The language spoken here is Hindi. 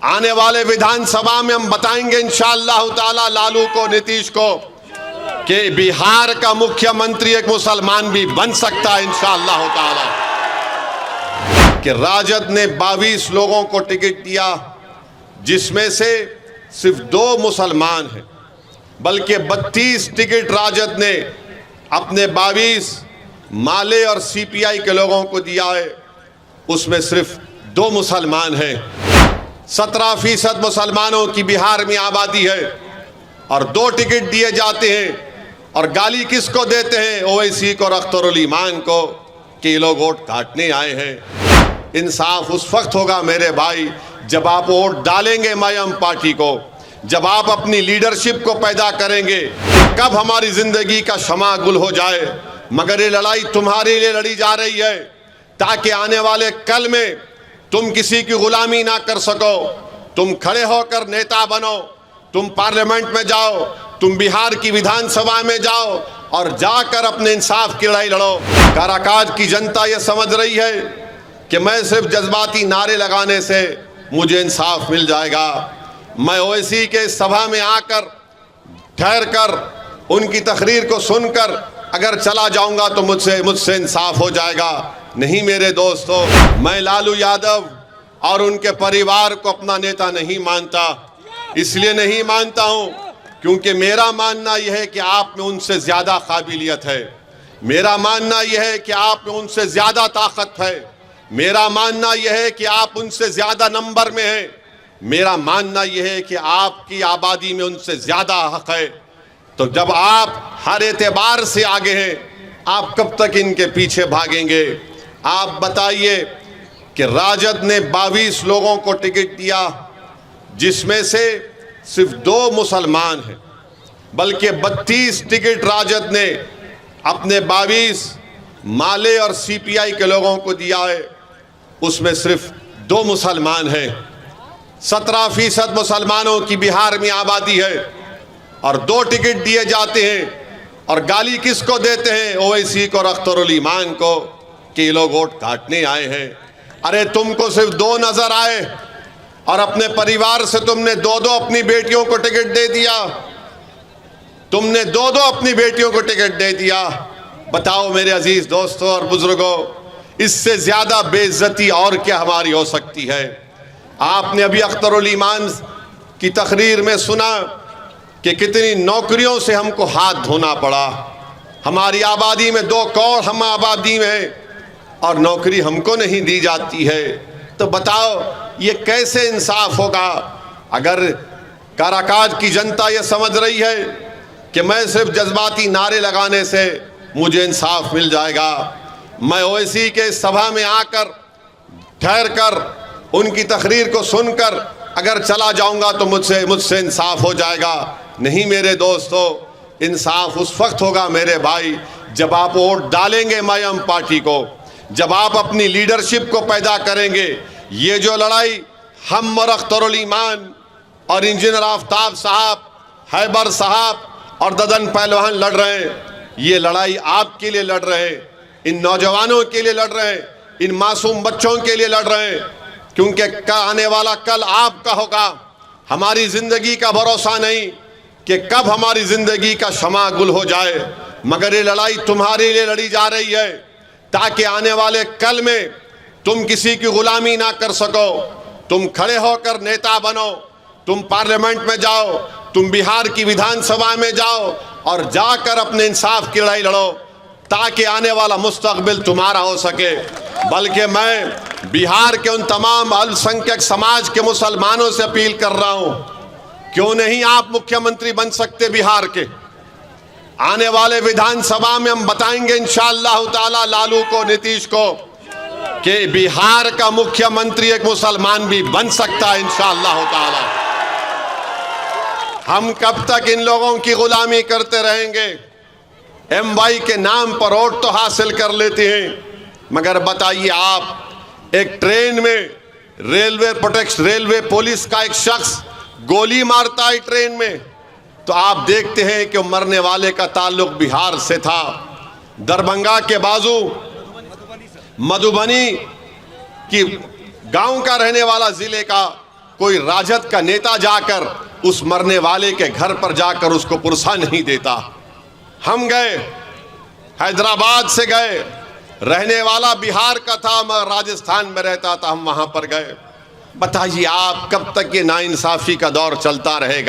आने वाले विधानसभा में हम बताएंगे इंशाअल्लाह ताला लालू को, नीतीश को, कि बिहार का मुख्यमंत्री एक मुसलमान भी बन सकता है इंशाअल्लाह ताला। कि राजद ने 22 लोगों को टिकट दिया, जिसमें से सिर्फ 2 मुसलमान हैं, बल्कि 32 टिकट राजद ने अपने 22 माले और सीपीआई के लोगों को दिया है, उसमें सिर्फ 2 मुसलमान हैं। 17% मुसलमानों की बिहार में आबादी है और 2 टिकट दिए जाते हैं। और गाली किसको देते हैं? ओवैसी को और अख्तरुल ईमान को, कि ये लोग वोट काटने आए हैं। इंसाफ उस वक्त होगा मेरे भाई जब आप वोट डालेंगे मयम पार्टी को, जब आप अपनी लीडरशिप को पैदा करेंगे। कब हमारी जिंदगी का शमा गुल हो जाए, मगर ये लड़ाई तुम्हारे लिए लड़ी जा रही है ताकि आने वाले कल में तुम किसी की गुलामी ना कर सको। तुम खड़े होकर नेता बनो, तुम पार्लियामेंट में जाओ, तुम बिहार की विधानसभा में जाओ और जाकर अपने इंसाफ की लड़ाई लड़ो। काराकाट की जनता ये समझ रही है कि मैं सिर्फ जज्बाती नारे लगाने से मुझे इंसाफ मिल जाएगा। मैं ओवैसी के सभा में आकर ठहर कर उनकी तकरीर को सुनकर अगर चला जाऊंगा तो मुझसे इंसाफ हो जाएगा। नहीं मेरे दोस्तों, मैं लालू यादव और उनके परिवार को अपना नेता नहीं मानता। इसलिए नहीं मानता हूं क्योंकि मेरा मानना यह है कि आप में उनसे ज्यादा काबिलियत है। मेरा मानना यह है कि आप में उनसे ज्यादा ताकत है। मेरा मानना यह है कि आप उनसे ज्यादा नंबर में हैं। मेरा मानना यह है कि आपकी आबादी में उनसे ज्यादा हक है। तो जब आप हर एतबार से आगे हैं, आप कब तक इनके पीछे भागेंगे? आप बताइए कि राजद ने 22 लोगों को टिकट दिया, जिसमें से सिर्फ 2 मुसलमान हैं, बल्कि 32 टिकट राजद ने अपने 22 माले और सीपीआई के लोगों को दिया है, उसमें सिर्फ 2 मुसलमान हैं। 17% मुसलमानों की बिहार में आबादी है और 2 टिकट दिए जाते हैं। और गाली किसको देते हैं? ओवैसी को और अख्तरुल ईमान को, कि ये लोग वोट काटने आए हैं। अरे तुमको सिर्फ 2 नजर आए और अपने परिवार से तुमने 2-2 अपनी बेटियों को टिकट दे दिया। तुमने 2-2 अपनी बेटियों को टिकट दे दिया। बताओ मेरे अजीज दोस्तों और बुजुर्गों, इससे ज्यादा बेइज्जती और क्या हमारी हो सकती है? आपने अभी अख्तरुल ईमान की तकरीर में सुना कि कितनी नौकरियों से हमको हाथ धोना पड़ा। हमारी आबादी में 2 करोड़ हम आबादी में और नौकरी हमको नहीं दी जाती है। तो बताओ ये कैसे इंसाफ होगा? अगर काराकाट की जनता ये समझ रही है कि मैं सिर्फ जज्बाती नारे लगाने से मुझे इंसाफ मिल जाएगा, मैं ओवैसी के सभा में आकर ठहर कर उनकी तकरीर को सुनकर अगर चला जाऊंगा तो मुझसे इंसाफ हो जाएगा। नहीं मेरे दोस्तों, इंसाफ उस वक्त होगा मेरे भाई जब आप वोट डालेंगे मयम पार्टी को, जब आप अपनी लीडरशिप को पैदा करेंगे। ये जो लड़ाई हम और अख्तरुल ईमान और इंजीनियर आफ्ताब साहब, हैबर साहब और ददन पहलवान लड़ रहे हैं, ये लड़ाई आपके लिए लड़ रहे हैं, इन नौजवानों के लिए लड़ रहे हैं, इन मासूम बच्चों के लिए लड़ रहे हैं, क्योंकि आने वाला कल आपका होगा। हमारी जिंदगी का भरोसा नहीं कि कब हमारी जिंदगी का शमा गुल हो जाए, मगर ये लड़ाई तुम्हारे लिए लड़ी जा रही है ताकि आने वाले कल में तुम किसी की गुलामी ना कर सको। तुम खड़े होकर नेता बनो, तुम पार्लियामेंट में जाओ, तुम बिहार की विधानसभा में जाओ और जाकर अपने इंसाफ की लड़ाई लड़ो ताकि आने वाला मुस्तकबिल तुम्हारा हो सके। बल्कि मैं बिहार के उन तमाम अल्पसंख्यक समाज के मुसलमानों से अपील कर रहा हूं, क्यों नहीं आप मुख्यमंत्री बन सकते बिहार के? आने वाले विधानसभा में हम बताएंगे इंशाअल्लाह ताला लालू को, नीतीश को, कि बिहार का मुख्यमंत्री एक मुसलमान भी बन सकता है इंशाअल्लाह ताला। हम कब तक इन लोगों की गुलामी करते रहेंगे? MY के नाम पर वोट तो हासिल कर लेते हैं, मगर बताइए आप एक ट्रेन में रेलवे पुलिस का एक शख्स गोली मारता है ट्रेन में, तो आप देखते हैं कि मरने वाले का ताल्लुक बिहार से था। दरभंगा के बाजू मधुबनी की गांव का रहने वाला जिले का कोई राजद का नेता जाकर उस मरने वाले के घर पर जाकर उसको पुरसा नहीं देता। हम गए, हैदराबाद से गए, रहने वाला बिहार का था मगर राजस्थान में रहता था, हम वहां पर गए। बताइए आप कब तक ये नाइंसाफी का दौर चलता रहेगा?